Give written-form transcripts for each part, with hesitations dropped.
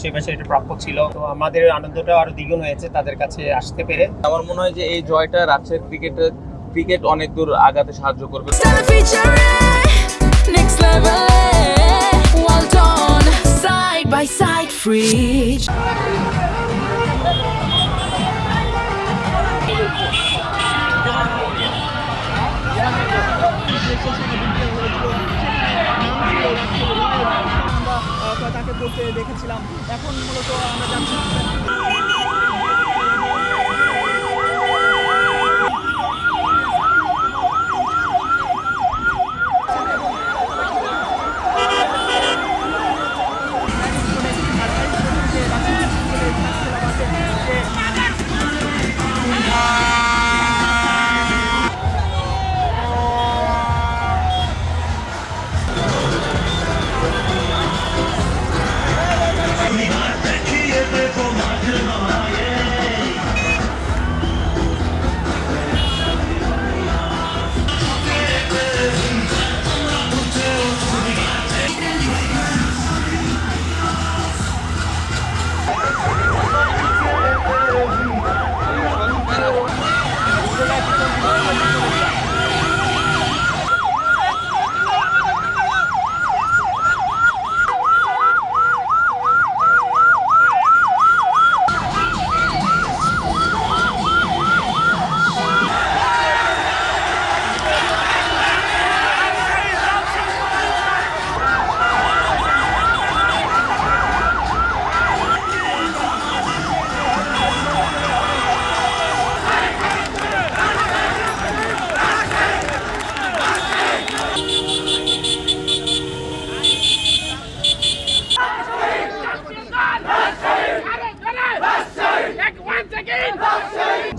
রাজশাহীবাসী এটা প্রাপ্য ছিল। তো আমাদের আনন্দটা আরো দ্বিগুণ হয়েছে তাদের কাছে আসতে পেরে। আমার মনে হয় যে এই জয়টা রাজশাহীর ক্রিকেট অনেক দূর আগাতে সাহায্য করবে। আমরা তাকে বলতে দেখেছিলাম। এখন মূলত আমরা যাচ্ছি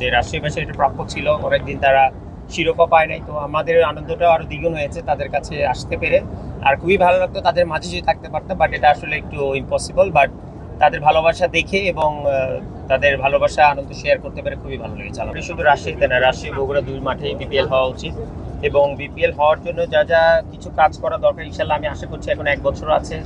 যে রাজশাহীবাসী এটা প্রাপ্য ছিল, অনেকদিন তারা শিরোপা পায় নাই। তো আমাদের আনন্দটা আরো দ্বিগুণ হয়েছে তাদের কাছে আসতে পেরে। আর খুবই ভালো লাগতো তাদের মাঝে যদি থাকতে পারতাম, বাট এটা আসলে একটু ইম্পসিবল। বাট তাদের ভালোবাসা দেখে এবং তাদের ভালোবাসা আনন্দ শেয়ার করতে পেরে খুবই ভালো লেগেছে। আমরা শুধু রাজশাহীতে না, রাজশাহী বগুড়া দুই মাঠেই বিপিএল হওয়া উচিত এবং বিপিএল হওয়ার জন্য যা যা কিছু কাজ করা দরকার, ইনশাল্লাহ আমি আশা করছি এখন 1 বছর আছে,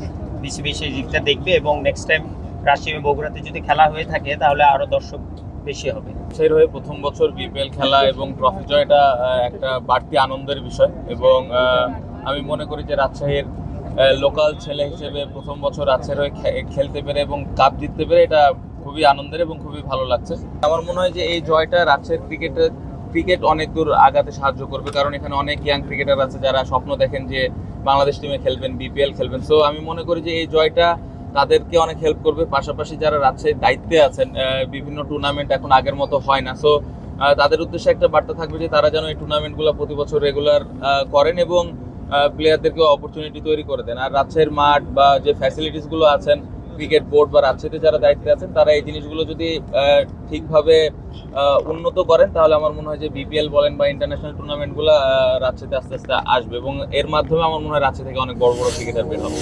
বিসিবি সেই দিকটা দেখবে এবং নেক্সট টাইম রাজশাহী বগুড়াতে যদি খেলা হয়ে থাকে তাহলে আরো দর্শক বেশি হবে। সেই হয়ে প্রথম বছর বিপিএল খেলা এবং ট্রফি জয়টা একটা বাড়তি আনন্দের বিষয় এবং আমি মনে করি যে রাজশাহীর লোকাল ছেলে হিসেবে প্রথম বছর রাজশাহীর হয়ে খেলতে পেরে এবং কাপ জিততে পেরে এটা খুবই আনন্দের এবং খুবই ভালো লাগছে। আমার মনে হয় যে এই জয়টা রাজশাহীর ক্রিকেট অনেক দূর আগাতে সাহায্য করবে, কারণ এখানে অনেক ইয়াং ক্রিকেটার আছে যারা স্বপ্ন দেখেন যে বাংলাদেশ টিমে খেলবেন, বিপিএল খেলবেন। সো আমি মনে করি যে এই জয়টা তাদেরকে অনেক হেল্প করবে। পাশাপাশি যারা রাজশাহীর দায়িত্বে আছেন, বিভিন্ন টুর্নামেন্ট এখন আগের মতো হয় না, সো তাদের উদ্দেশ্যে একটা বার্তা থাকবে যে তারা যেন এই টুর্নামেন্টগুলো প্রতি বছর রেগুলার করেন এবং প্লেয়ারদেরকে অপরচুনিটি তৈরি করে দেন। আর রাজশাহীর মাঠ বা যে ফ্যাসিলিটিসগুলো আছেন, ক্রিকেট বোর্ড বা রাজশাহীতে যারা দায়িত্বে আছেন, তারা এই জিনিসগুলো যদি ঠিকভাবে উন্নত করেন তাহলে আমার মনে হয় যে বিপিএল বলেন বা ইন্টারন্যাশনাল টুর্নামেন্টগুলো রাজশাহীতে আস্তে আস্তে আসবে এবং এর মাধ্যমে আমার মনে হয় রাজশাহী থেকে অনেক বড় বড় ক্রিকেটার বের হবে।